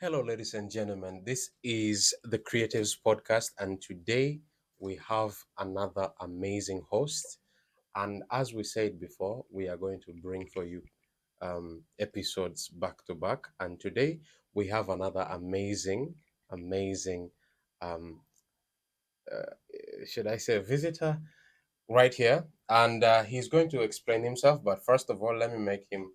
Hello, ladies and gentlemen. This is the Creatives Podcast, and today we have another amazing host. And as we said before, we are going to bring for you episodes back to back. And today we have another amazing, um, should I say, visitor right here. And he's going to explain himself. But first of all, let me make him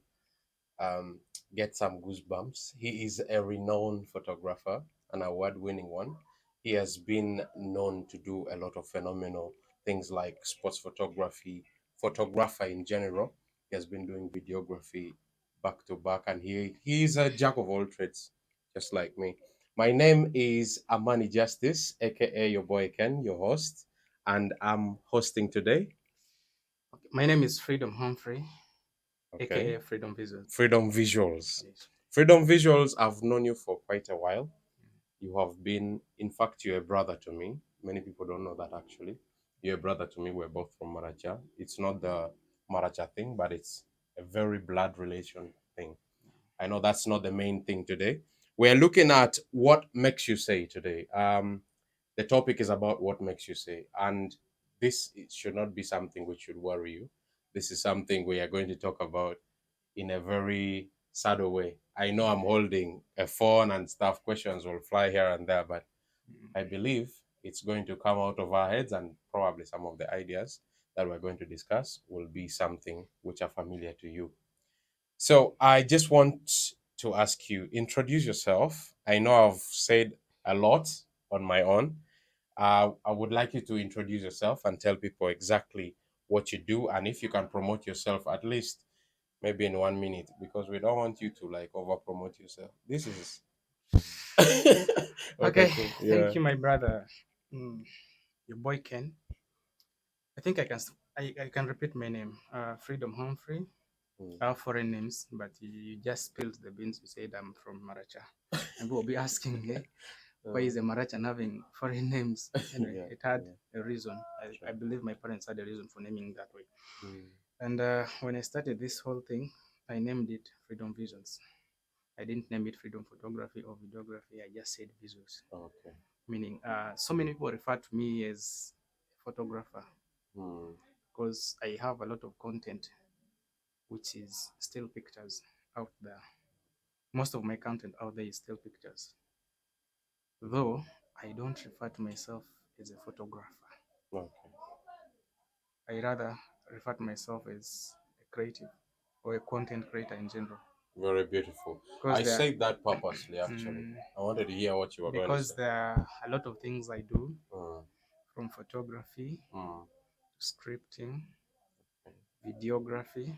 um, get some goosebumps. He is a renowned photographer, an award winning one. He has been known to do a lot of phenomenal things like sports photography, photographer in general. He has been doing videography back to back, and he's a jack of all trades, just like me. My name is Amani Justice, aka your boy Ken, your host, and I'm hosting today. My name is Freedom Humphrey, Okay. aka Freedom Visuals. Freedom Visuals. Yes. Freedom Visuals, I've known you for quite a while. You have been, in fact, you're a brother to me. Many people don't know that actually. You're a brother to me. We're both from Maracha. It's not the Maracha thing, but it's a very blood relation thing. I know that's not the main thing today. We're looking at what makes you say today. The topic is about what makes you say, and this should not be something which should worry you. This is something we are going to talk about in a very subtle way. I know I'm holding a phone and stuff, questions will fly here and there, but I believe it's going to come out of our heads, and probably some of the ideas that we're going to discuss will be something which are familiar to you. So I just want to ask you, introduce yourself. I know I've said a lot on my own. I would like you to introduce yourself and tell people exactly what you do, and if you can promote yourself at least maybe in 1 minute, because we don't want you to like over promote yourself. This is okay, Okay, cool. thank Yeah. you, my brother. Mm, your boy Ken. I think I can repeat my name. Freedom Humphrey. Mm. I have foreign names, but you just spilled the beans. You said I'm from Maracha, and we'll be asking, why Uh, is a Marachan having foreign names? Anyway, yeah, it had yeah, a reason. I sure. believe my parents had a reason for naming that way. Mm. And when I started this whole thing, I named it Freedom Visions. I didn't name it Freedom Photography or Videography. I just said Visuals, Okay. meaning so many people refer to me as a photographer Mm. because I have a lot of content which is still pictures out there. Most of my content out there is still pictures, though I don't refer to myself as a photographer. Okay. I rather refer to myself as a creative or a content creator in general Very beautiful. because I there, said that purposely, actually. mm, I wanted to hear what you were going to say. because there are a lot of things I do Mm. from photography Mm. to scripting, videography.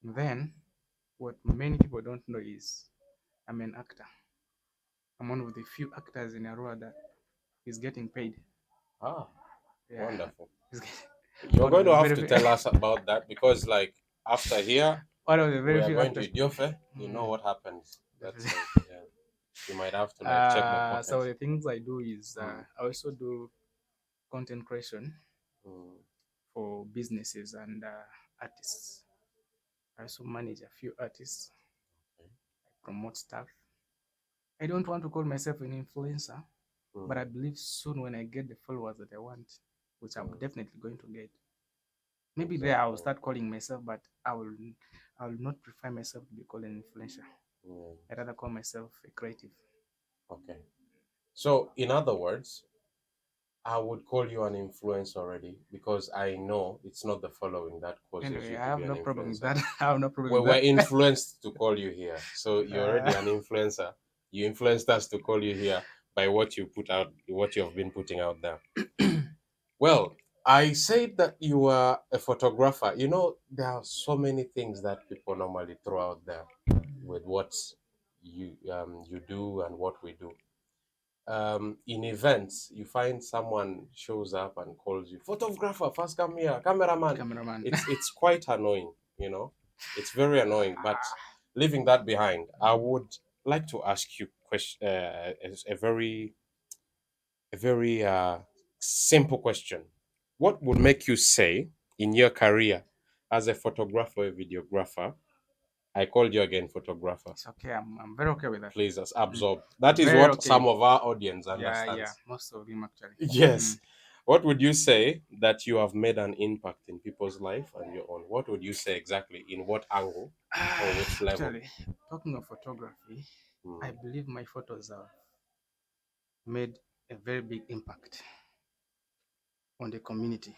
Then, what many people don't know is I'm an actor. I'm one of the few actors in Arua that is getting paid. Ah, Yeah, wonderful. he's You're one of going the to have very, to tell us about that because, like, after here, one of the we very are few going to actors. Idiofe. You know Mm, what happens. That's definitely. it. Yeah. You might have to, like, check the So pockets. the things I do is Mm. I also do content creation Mm. for businesses and artists. I also manage a few artists. Okay. I promote stuff. I don't want to call myself an influencer, but Mm. I believe soon when I get the followers that I want, which I'm Mm. definitely going to get, maybe there I will Exactly. start calling myself, but I will not prefer myself to be called an influencer. Mm. I rather call myself a creative. Okay. So, in other words, I would call you an influencer already because I know it's not the following that causes Anyway, you I to be have an no problem with influencer. that. I have no problem We with were that. influenced to call you here. So you're already uh, an influencer. You influenced us to call you here by what you put out, what you have been putting out there. Well, I said that you are a photographer. You know, there are so many things that people normally throw out there with what you do and what we do. In events, you find someone shows up and calls you photographer, first come here, cameraman. cameraman. It's quite annoying, you know. It's very annoying. But leaving that behind, I would like to ask you question a very simple question. What would make you say in your career as a photographer or a videographer I called you again photographer. It's okay. I'm very okay with that. Please just Mm. absorb. That is Very what okay. some of our audience Yeah. understands. Most of them actually. Yes. Mm. What would you say that you have made an impact in people's life and your own? What would you say exactly? In what angle or which level? Actually, talking of photography, I Mm, believe my photos have made a very big impact on the community.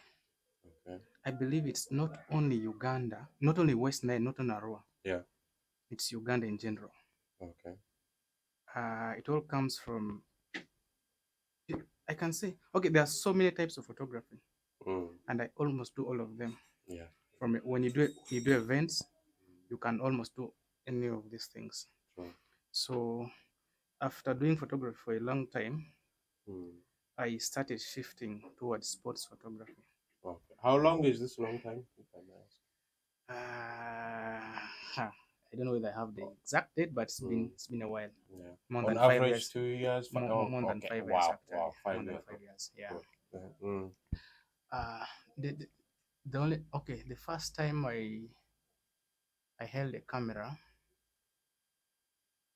okay. I believe it's not only Uganda, not only West Nile, not only Arua, Yeah. it's Uganda in general. Okay. It all comes from, I can say, okay, there are so many types of photography, Mm, and I almost do all of them. yeah. From when you do events, you can almost do any of these things. True. So after doing photography for a long time, Mm, I started shifting towards sports photography. okay. How long is this long time, if I may ask? I don't know whether I have the exact date, but Mm, it's been a while. yeah. More On than five average, years. 2 years. Oh, More than okay. 5 years Wow. actually. Wow. More Five than years. five Okay. years. Yeah. Good. Mm, Uh, the only okay. The first time I held a camera,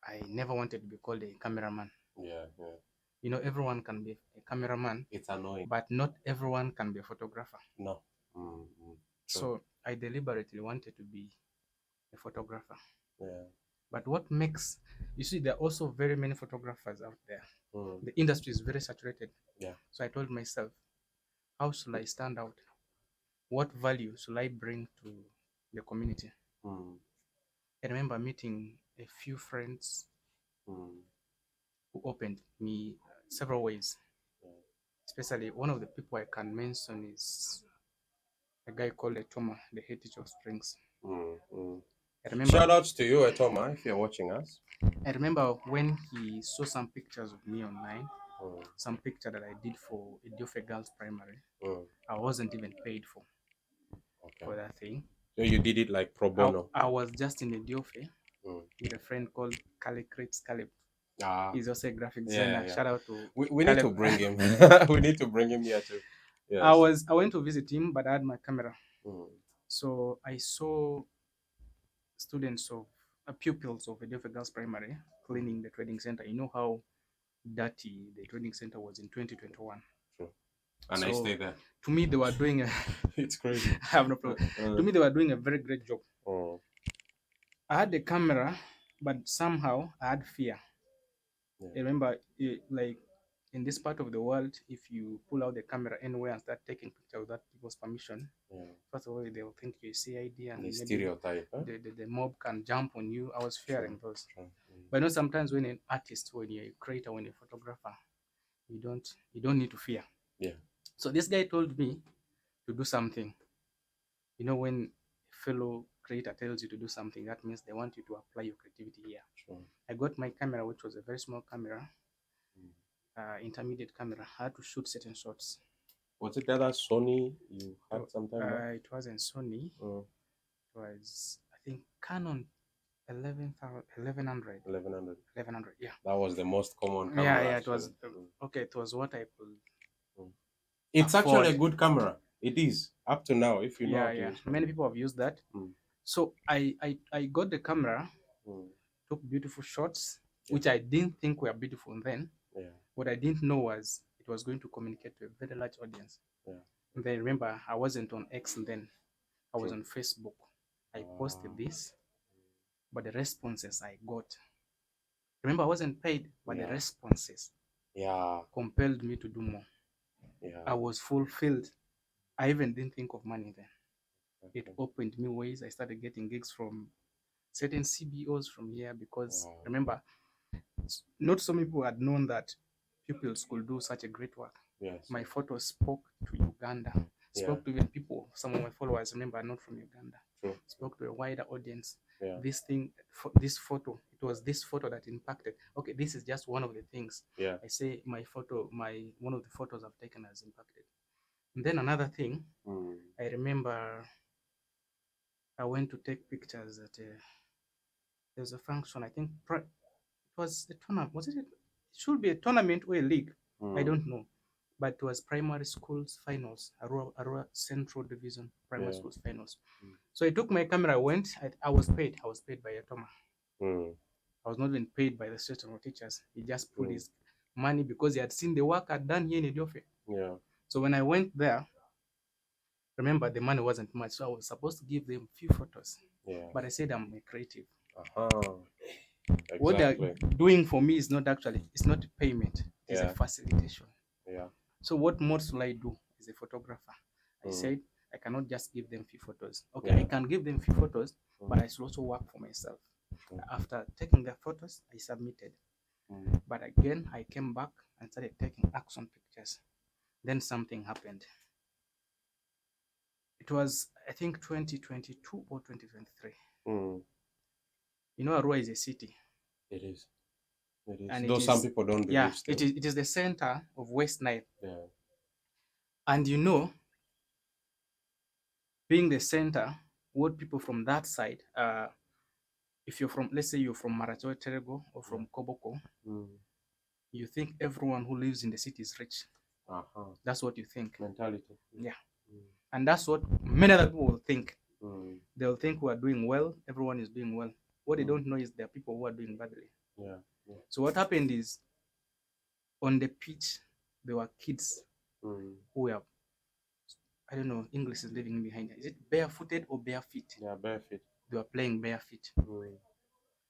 I never wanted to be called a cameraman. yeah. Yeah. You know, everyone can be a cameraman, It's annoying. but not everyone can be a photographer. No. True. So I deliberately wanted to be a photographer. Yeah. But what makes, you see, there are also very many photographers out there. Mm, The industry is very saturated. yeah. So I told myself, how should I stand out? What value should I bring to the community? Mm, I remember meeting a few friends mm, who opened me several ways. yeah. Especially one of the people I can mention is a guy called Etoma, the head teacher of strings. Mm, mm. I remember Shout outs to you, Etoma, if you're watching us. I remember when he saw some pictures of me online, Mm, some picture that I did for Idiofe Girls Primary. mm, I wasn't even paid okay. for that thing. So you did it like pro bono. I was just in Idiofe Mm. with a friend called Caleb. Ah, He's also a graphic yeah, designer. yeah. Shout out to We need to Caleb. bring him. We need to bring him here too. Yes. I went to visit him, but I had my camera. Mm, So I saw students of pupils of Idiofe Girls Primary mm, cleaning the trading center. You know how dirty the trading center was in 2021. true. And I So stay there. to me, they were doing a It's crazy. I have no problem. To me, they were doing a very great job. Mm, I had the camera, but somehow I had fear. yeah, I remember, like in this part of the world, if you pull out the camera anywhere and start taking pictures without people's permission, yeah. first of all, they'll think you're CID The and maybe stereotype, huh? the mob can jump on you. I was True, fearing those. true. But you know, sometimes when an artist, when you're a creator, when you're a photographer, you don't need to fear. Yeah, So this guy told me to do something. You know, when a fellow creator tells you to do something, that means they want you to apply your creativity here. true. I got my camera, which was a very small camera, Mm. intermediate camera. I had to shoot certain shots. Was it the other Sony you had some time back? It wasn't Sony. Mm, It was, I think, Canon 1100. 1100. 1100, yeah. That was the most common Yeah, camera, it was, actually. Mm, okay, it was what I could mm. It's actually a afford. good camera. It is up to now if you know how to Yeah. use it. Many people have used that. Mm, So I got the camera, mm, took beautiful shots, yeah, which I didn't think were beautiful then. yeah, What I didn't know was it was going to communicate to a very large audience. yeah. And then remember, I wasn't on X then, I was True. on Facebook. I Ah, posted this, but the responses I got, remember, I wasn't paid, but the yeah, responses yeah, compelled me to do more. I yeah. was fulfilled. I even didn't think of money then. It Okay. opened me ways. I started getting gigs from certain CBOs from here because Wow. remember, not so many people had known that pupils could do such a great work. Yes. My photo spoke to Uganda, Yeah. spoke to even people, some of my followers, remember, are not from Uganda, True. spoke to a wider audience. Yeah. This thing, this photo, it was this photo that impacted. Okay, this is just one of the things. Yeah. I say my photo, one of the photos I've taken has impacted. And then another thing, Mm. I remember I went to take pictures at there was a function. I think it was a tournament. Was it? It should be a tournament or a league. I Mm. don't know. but it was primary schools finals, Arua Central Division primary Yeah. schools finals. Mm. So I took my camera, I went, I was paid. I was paid by Yatoma. Mm. I was not even paid by the state teachers. He just put Mm. his money because he had seen the work I'd done here in Ethiopia. Yeah. So when I went there, remember the money wasn't much, so I was supposed to give them few photos. Yeah. But I said I'm a creative. Uh-huh. What they're Exactly. doing for me is not actually, it's not a payment, it is a Yeah. facilitation. Yeah. So what more should I do as a photographer? I Mm. said I cannot just give them few photos. Okay, Yeah. I can give them few photos, but Mm. I should also work for myself. Sure. After taking the photos, I submitted. Mm. But again, I came back and started taking action pictures. Then something happened. It was, I think, 2022 or 2023. Mm. You know, Arua is a city, It is. It is. and it Though some is, people don't yeah, believe still. it is the center of West Nile. Yeah. And you know, being the center, what people from that side, if you're from, let's say you're from Maracho Terego or Yeah. from Koboko, Mm. you think everyone who lives in the city is rich. Uh-huh. That's what you think. Mentality. Yeah. Mm. And that's what many other people will think. Mm. They'll think we are doing well, everyone is doing well. What they Mm. don't know is there are people who are doing badly. Yeah. Yeah. So what happened is on the pitch, there were kids Mm. who were, I don't know, English is leaving me behind. Is it barefooted or bare feet? Yeah. Bare feet. They were playing bare feet. Mm.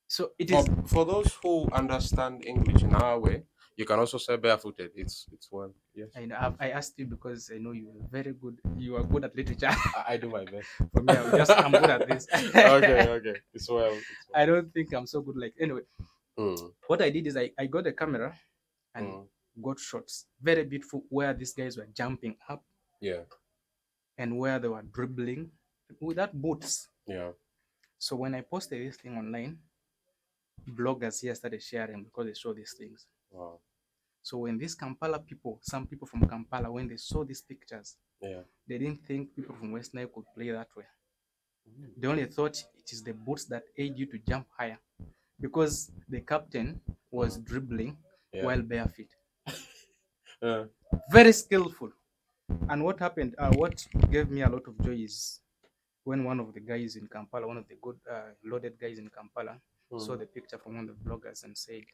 So it For is, for those who understand English in our way, you can also say barefooted. It's well. Yes. I know, I asked you because I know you are very good. You are good at literature. I do my best. For me, I'm good at this. Okay. Okay. It's well. It's I well. don't think I'm so good. Like anyway, Mm. what I did is I got a camera and Mm. got shots, very beautiful, where these guys were jumping up Yeah. and where they were dribbling without boots. Yeah. So when I posted this thing online, bloggers here started sharing because they saw these things. Wow. So when these Kampala people, some people from Kampala, when they saw these pictures, Yeah. they didn't think people from West Nile could play that way. Mm. They only thought it is the boots that aid you to jump higher, because the captain was dribbling Yeah. while bare feet. Uh, Very skillful. And what happened, what gave me a lot of joy is when one of the guys in Kampala, one of the good loaded guys in Kampala, saw the picture from one of the bloggers and said,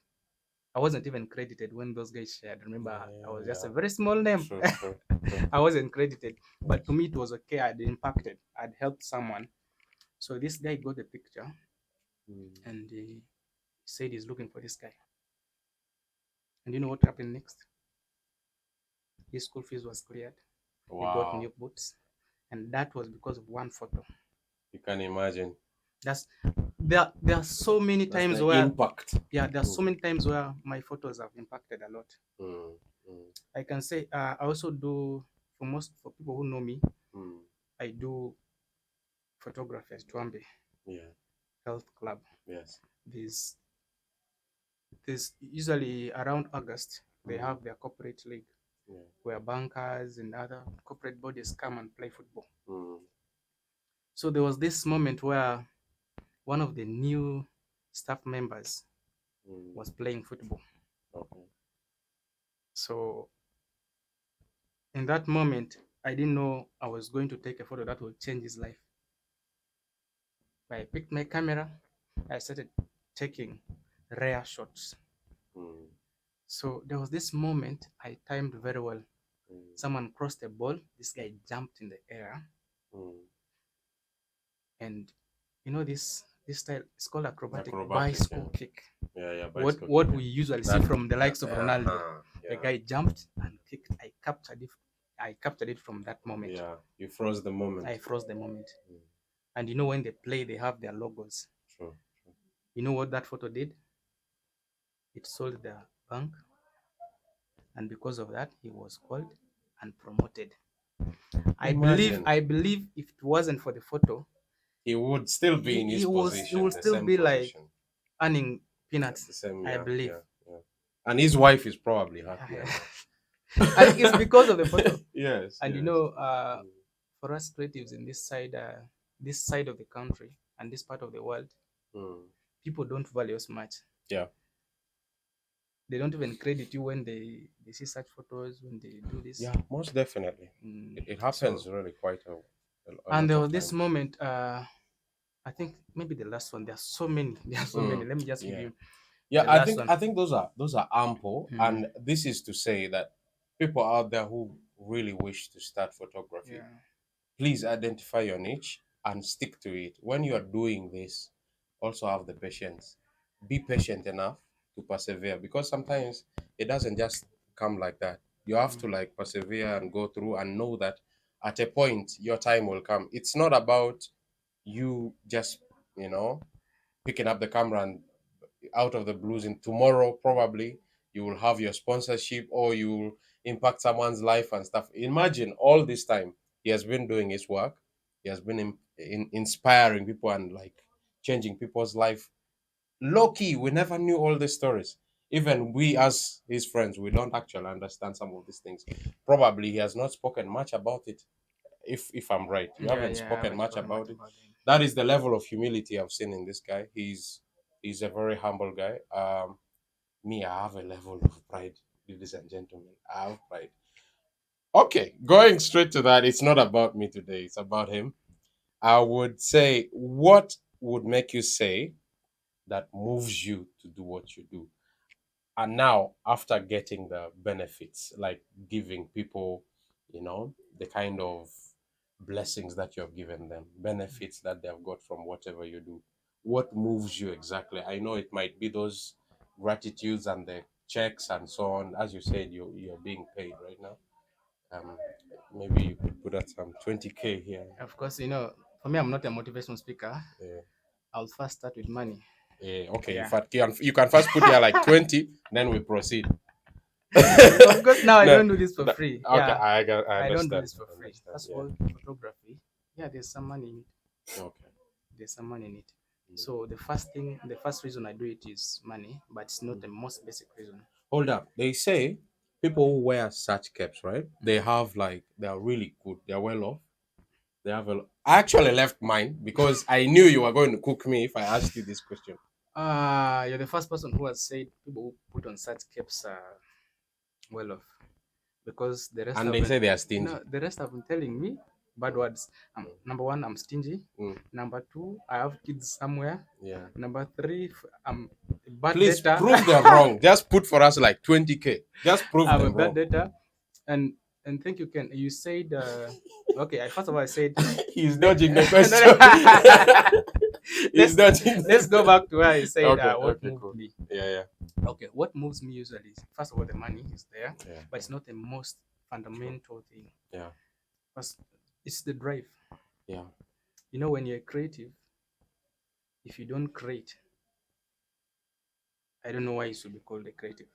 I wasn't even credited when those guys shared. Remember, I was just a very small name. True. True. True. I wasn't credited. But to me, it was okay. I'd impacted, I'd helped someone. So this guy got the picture Mm. and he said he's looking for this guy. And you know what happened next? His school fees was cleared. He got Wow. new boots. And that was because of one photo. You can imagine. That's there are so many That's times the where impact. there are so many times where my photos have impacted a lot. Mm. Mm. I can say I also do, for people who know me, Mm. I do photography at Twambe Yeah. Health Club. Yes. There's usually around August they Mm. have their corporate league Yeah. where bankers and other corporate bodies come and play football. Mm. So there was this moment where one of the new staff members Mm. was playing football. Okay. So in that moment, I didn't know I was going to take a photo that would change his life. I picked my camera, I started taking rare shots. Mm. So there was this moment I timed very well. Mm. Someone crossed the ball, this guy jumped in the air, Mm. and you know this style is called acrobatic Acrobatic, bicycle yeah. kick. Yeah. Yeah. What Bicycle. we usually see That. from the likes of Ronaldo. The Yeah. guy jumped and kicked. I captured it from that moment. Yeah. You froze the moment. I froze the moment. Mm. And you know when they play, they have their logos. True. True. You know what that photo did? It sold the bank, and because of that, he was called and promoted. Imagine. I believe if it wasn't for the photo, He would still be in his he position, would the still same be like position. earning Yeah, peanuts. the same. I Yeah. believe. Yeah. Yeah. And his wife is probably happier I now. think it's because of the photo. Yes. And you Yes. know, Mm. for us creatives in this side of the country and this part of the world, Mm. people don't value us much. Yeah. They don't even credit you when they see such photos when they do this. Yeah, most definitely. It So, happens really quite a and lot there of was this times. moment. I think maybe the last one. There are so many. There are so many. Mm, Let me just give yeah. you Yeah, the last one. I think those are ample, Mm, and this is to say that people out there who really wish to start photography, yeah. please identify your niche and stick to it. When you are doing this, also have the patience. Be patient enough to persevere, because sometimes it doesn't just come like that. You have Mm, to like persevere and go through and know that at a point your time will come. It's not about you just, you know, picking up the camera and out of the blues in tomorrow probably you will have your sponsorship or you will impact someone's life and stuff. Imagine all this time he has been doing his work. He has been inspiring people and like changing people's life. Low key, we never knew all these stories. Even we as his friends, we don't actually understand some of these things. Probably he has not spoken much about it. If I'm right, you yeah, haven't yeah. I spoken haven't much spoken much about it. about them. That is the level of humility I've seen in this guy. He's a very humble guy. Me, I have a level of pride, ladies and gentlemen. I have pride. Okay, going straight to that, it's not about me today, it's about him. I would say, what would make you say that moves you to do what you do? And now, after getting the benefits, like giving people, the kind of blessings that you have given them, benefits that they have got from whatever you do, what moves you exactly? I know it might be those gratitudes and the checks and so on. As you said, you're being paid right now. um Maybe you could put at some 20K here. Of course, for me, I'm not a motivational speaker. Yeah. I'll first start with money. Yeah, okay. In Yeah. fact, you can first put here like 20, then we proceed. Of course, now I No, don't do this for no, free. okay, Yeah, I I don't do understand. this for I free. understand. First of Yeah. all, photography. Yeah, there's some money in it. Okay. There's some money in it. Mm. So the first reason I do it is money, but it's not the most basic reason. Hold up. They say people who wear such caps, right? They have like they are really good. They are well off. They have a. I actually left mine because I knew you were going to cook me if I asked you this question. You're the first person who has said people who put on such caps are well off, because the rest And have they been, say they are stingy. the rest have been telling me bad Mm, words. Number one, I'm stingy. mm, Number two, I have kids somewhere. yeah. Number three, I'm a bad Please data. prove them wrong. Just put for us like 20K. Just prove I'm a them bad wrong. data, and think you said okay. First of all, I said He's let, dodging the no, question. no. He's dodging Let's the go question. back to where I said Okay, what okay, moved cool. me. Yeah, yeah, Okay, what moves me usually is, first of all, the money is there, yeah, but it's not the most true. fundamental thing. Yeah, First, it's the drive. yeah. When you're creative, if you don't create, I don't know why you should be called a creative.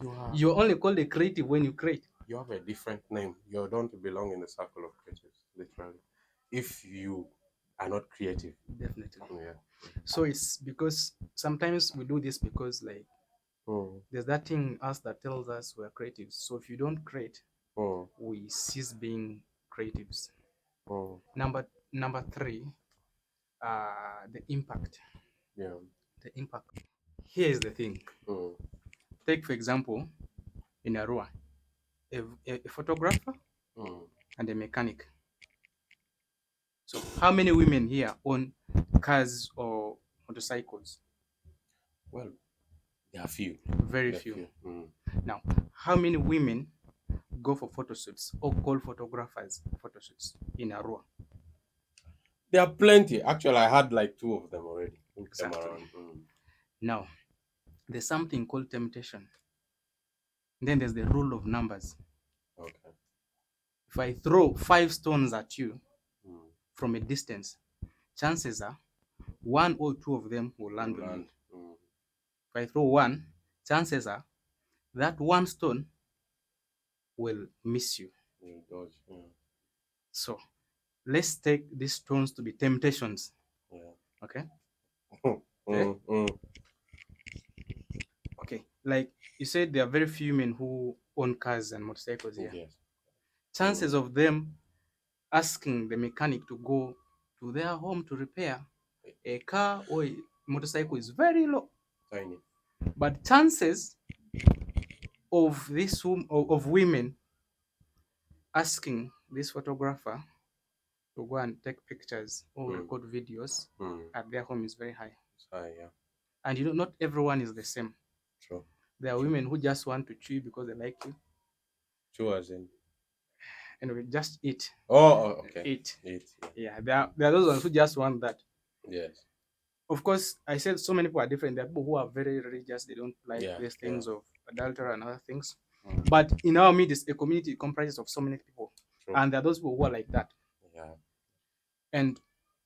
You are You're only called a creative when you create. you have a different name. You don't belong in the circle of creatives, literally. If you are not creative. Definitely. Yeah. So it's because sometimes we do this because like Mm, there's that thing in us that tells us we're creatives. So if you don't create, mm, we cease being creatives. mm, Number three, the impact. yeah. The impact. Here is the thing. Mm, Take for example, in Arua, a photographer mm. and a mechanic. So how many women here own cars or motorcycles? Well, there are few. Very There are few. few. Now, how many women go for photo shoots or call photographers for photo shoots in Arua? There are plenty. Actually, I had like two of them already who came Exactly. around. Now, there's something called temptation. Then there's the rule of numbers. Okay. If I throw 5 stones at you Mm. from a distance, chances are one or two of them will land You on you. land. Mm. If I throw one, chances are that one stone will miss you. You dodge. Mm. So let's take these stones to be temptations. Yeah. Okay? Okay? Mm, mm. Okay. Like you said, there are very few men who own cars and motorcycles here. Yes. Chances Mm. of them asking the mechanic to go to their home to repair a car or a motorcycle is very low. Tiny. But chances of of women asking this photographer to go and take pictures or record videos at their home is very high. It's high, yeah. And not everyone is the same. True. There are women who just want to chew because they like you. True as in. And we just eat. Okay. Eat. Eat. Yeah, there are those ones who just want that. Yes. Of course, I said so many people are different. There are people who are very religious. They don't like these things of adultery and other things. But in our midst, a community comprises of so many people. True. And there are those people who are like that. Yeah. And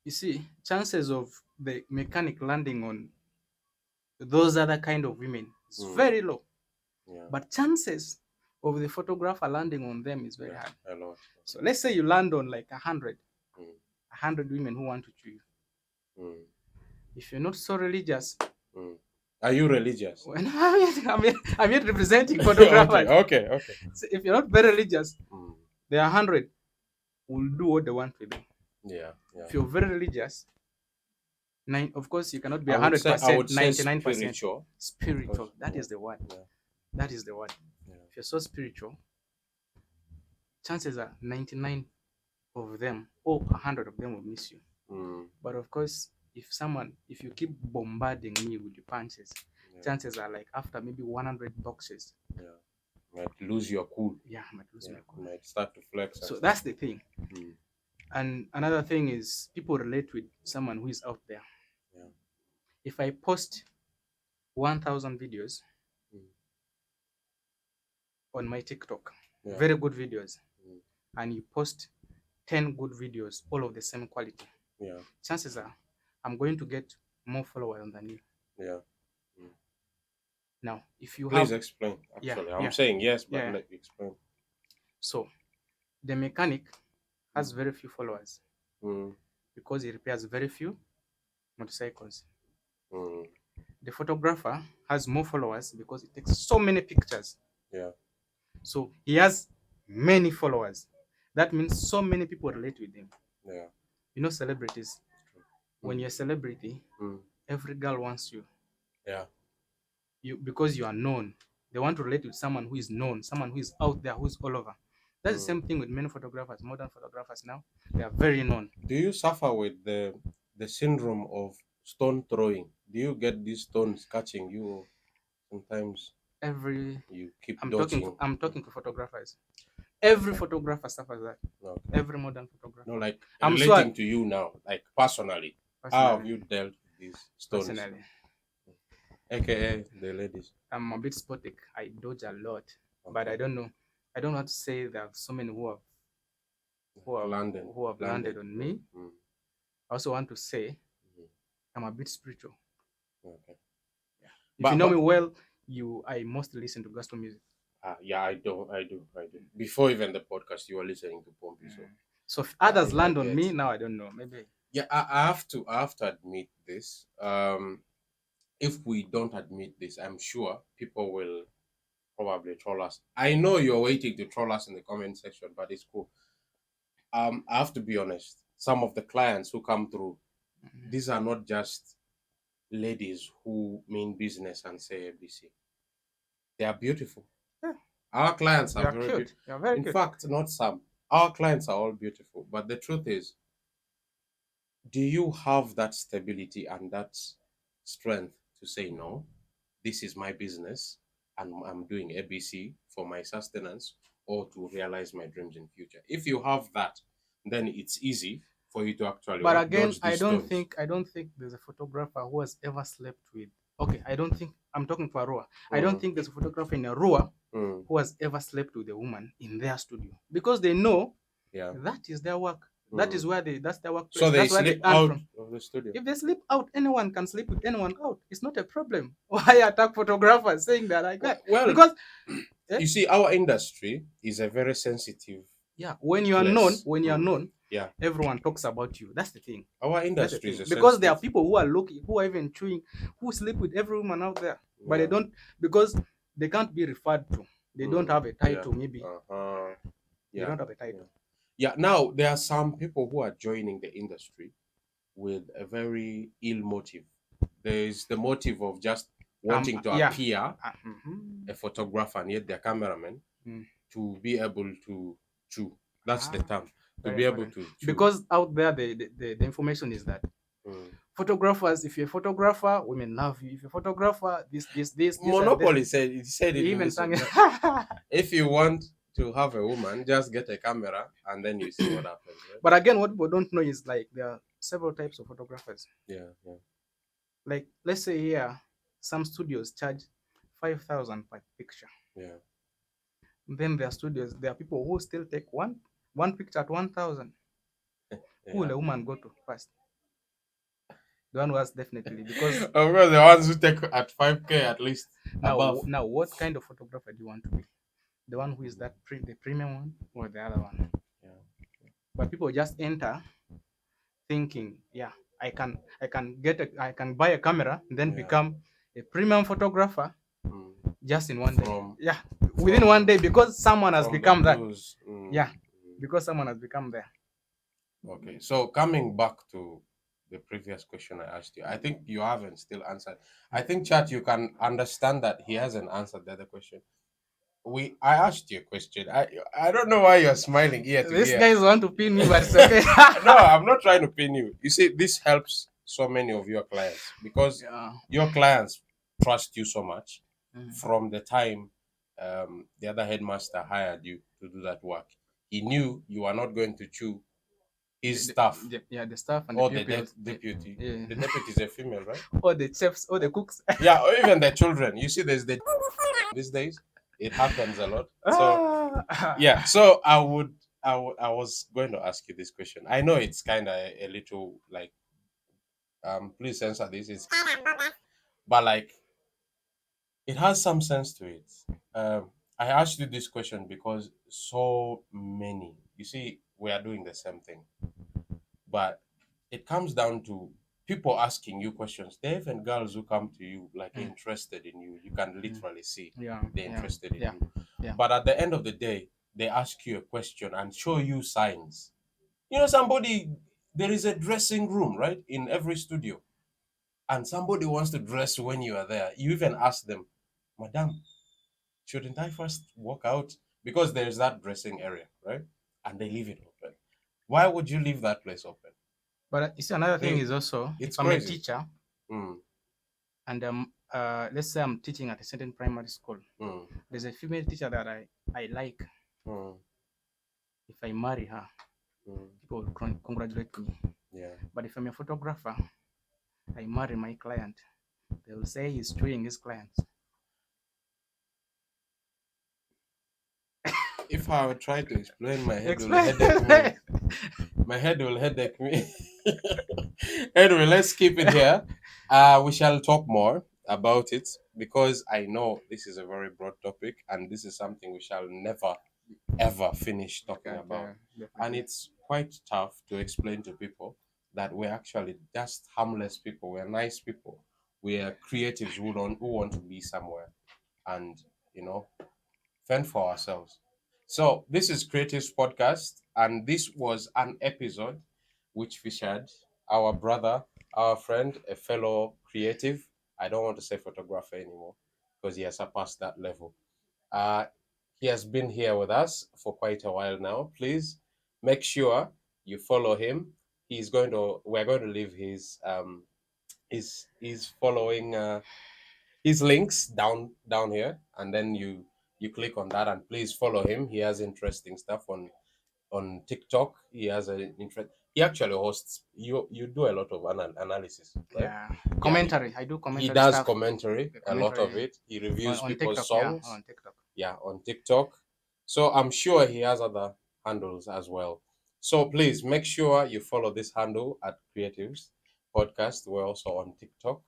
you see, chances of the mechanic landing on those other kind of women is very low. Yeah. But chances of the photographer landing on them is very high. A lot. So let's say you land on like 100 women who want to chew you. If you're not so religious, are you religious? Well, I'm yet representing photographers. Okay. So if you're not very religious, there are 100 will do what they want with them. Yeah. If you're very religious, of course you cannot be 100%, 99%. Spiritual. That is the word. Yeah. That is the word. Yeah. If you're so spiritual, chances are 99 of them or 100 of them will miss you. But of course, if you keep bombarding me with your punches, chances are like after maybe 100 boxes, might lose your cool. Yeah, might lose my cool. Might start to flex. So that's the thing. And another thing is people relate with someone who is out there. Yeah. If I post 1,000 videos on my TikTok, very good videos, and you post 10 good videos, all of the same quality, chances are I'm going to get more followers than you. Yeah. Now, if you please explain. Actually, I'm saying yes, but let me explain. So, the mechanic has very few followers because he repairs very few motorcycles. The photographer has more followers because he takes so many pictures. Yeah. So he has many followers. That means so many people relate with him. Yeah. You know, celebrities. When you're a celebrity, every girl wants you. Yeah. Because you are known. They want to relate with someone who is known, someone who is out there, who is all over. That's the same thing with many photographers, modern photographers now. They are very known. Do you suffer with the syndrome of stone throwing? Do you get these stones catching you? Sometimes you keep dodging. I'm talking to photographers. Every photographer suffers that. Okay. Every modern photographer. No, like I'm relating to you now, like personally. How have you dealt with these stones? Personally. AKA the ladies. I'm a bit sportic. I dodge a lot, but I don't know. I don't want to say there are so many who have landed on me. I also want to say I'm a bit spiritual. Okay. Yeah. If you know me well, I mostly listen to gospel music. Yeah, I do. Before even the podcast, you were listening to Pompey. So if others land on me, now I don't know. Maybe. Yeah, I have to admit this. If we don't admit this, I'm sure people will probably troll us. I know you're waiting to troll us in the comment section, but it's cool. I have to be honest. Some of the clients who come through, these are not just ladies who mean business and say ABC. They are beautiful. Yeah. Our clients are very cute. In fact, not some. Our clients are all beautiful. But the truth is, do you have that stability and that strength to say, no, this is my business and I'm doing ABC for my sustenance or to realize my dreams in future? If you have that, then it's easy for you to actually. But again, I don't think there's a photographer who has ever slept with. Okay, I don't think I'm talking for Arua. I don't think there's a photographer in Arua who has ever slept with a woman in their studio because they know that is their work. That is where that's their workplace. So they that's where sleep out of the studio. If they sleep out, anyone can sleep with anyone out. It's not a problem. Why attack photographers saying that like that? Well, because you see, our industry is a very sensitive. Yeah, when you are known, everyone talks about you. That's the thing. Our industry is because there are people who are lucky, who are even chewing, who sleep with every woman out there, but they don't because they can't be referred to. They don't have a title, maybe. They don't have a title. Yeah, now there are some people who are joining the industry with a very ill motive. There is the motive of just wanting to Yeah. appear Mhm. a photographer and yet they're cameraman, Mm. to be able to chew. That's the Ah, term. To very be able important. to chew. Because out there, the information is that Mm. photographers, if you're a photographer, women love you. If you're a photographer, this, and this. Monopoly said it, said it He in even this sang one. it. If you want to have a woman, just get a camera and then you see what happens, right? But again, what people don't know is like there are several types of photographers. Yeah, yeah, Like let's say here, some studios charge 5,000 per picture. yeah, Then there are studios, there are people who still take one picture at 1,000. Who will yeah. a woman go to first? The one who has definitely because Of course, the ones who take at 5K at least above. now what kind of photographer do you want to be? The one who is the premium one or the other one? Yeah. But people just enter thinking, yeah, I can buy a camera and then Yeah. become a premium photographer Mm. just in one day. From Yeah, within one from day because someone has from the become that. blues. Yeah, Mm. because someone has become there. Okay, so coming back to the previous question I asked you, I think you haven't still answered. I think, chat, you can understand that he hasn't answered the other question. I asked you a question. I don't know why you're smiling ear to These ear. guys want to pin me, but it's okay. No, I'm not trying to pin you. You see, this helps so many of your clients because Yeah. your clients trust you so much Mm. from the time the other headmaster hired you to do that work. He knew you are not going to chew his staff Yeah, the staff and the or the pupils. deputy. Yeah. The deputy is a female, right? Or the chefs, or the cooks. Yeah, or even the children. You see, there's the these days. It happens a lot. So Ah. yeah, so I was going to ask you this question. I know it's kind of a little like please answer this. It's but like it has some sense to it. I asked you this question because so many. You see, we are doing the same thing, but it comes down to people asking you questions. There are even girls who come to you like Mm, interested in you. You can mm. literally see Yeah, they're yeah, interested in yeah, you. yeah. But at the end of the day, they ask you a question and show you signs. You know, somebody, there is a dressing room, right, in every studio, and somebody wants to dress when you are there. You even ask them, Madam, shouldn't I first walk out? Because there's that dressing area, right? And they leave it open. Why would you leave that place open? But you see, another thing They, is also it's if I'm a crazy. teacher Mm, and let's say I'm teaching at a certain primary school, mm, there's a female teacher that I like. mm, If I marry her, mm, people will congratulate me. yeah. But if I'm a photographer, I marry my client, they will say he's chewing his clients. If I would try to explain, my head will Explain. headache me. My head will headache me. Anyway, let's keep it here. We shall talk more about it because I know this is a very broad topic and this is something we shall never ever finish talking Okay, about. And definitely. it's quite tough to explain to people that we're actually just harmless people. We're nice people. We are creatives who want to be somewhere and you know fend for ourselves. So this is Creatives Podcast, and this was an episode which featured our brother, our friend, a fellow creative. I don't want to say photographer anymore because he has surpassed that level. Uh, he has been here with us for quite a while now. Please make sure you follow him. We're going to leave his following his links down here, and then you click on that and please follow him. He has interesting stuff on TikTok. He has an interest. He actually hosts. You do a lot of analysis, right? Yeah, Yeah, commentary. I do he commentary does stuff. commentary, The a lot of commentary it. He reviews on people's TikTok. Yeah, songs, on TikTok. yeah, on TikTok. So I'm sure he has other handles as well. So please make sure you follow this handle at Creatives Podcast. We're also on TikTok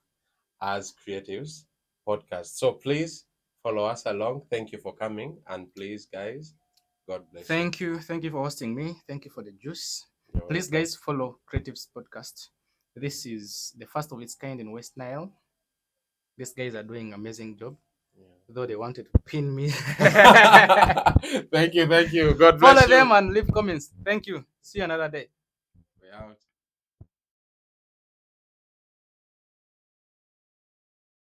as Creatives Podcast. So please follow us along. Thank you for coming. And please, guys, God bless you. Thank you for hosting me. Thank you for the juice. You're Please, welcome. guys, follow Creatives Podcast. This is the first of its kind in West Nile. These guys are doing amazing job. Though they wanted to pin me. Thank you. God bless Follow you. them and leave comments. Thank you. See you another day. We're out.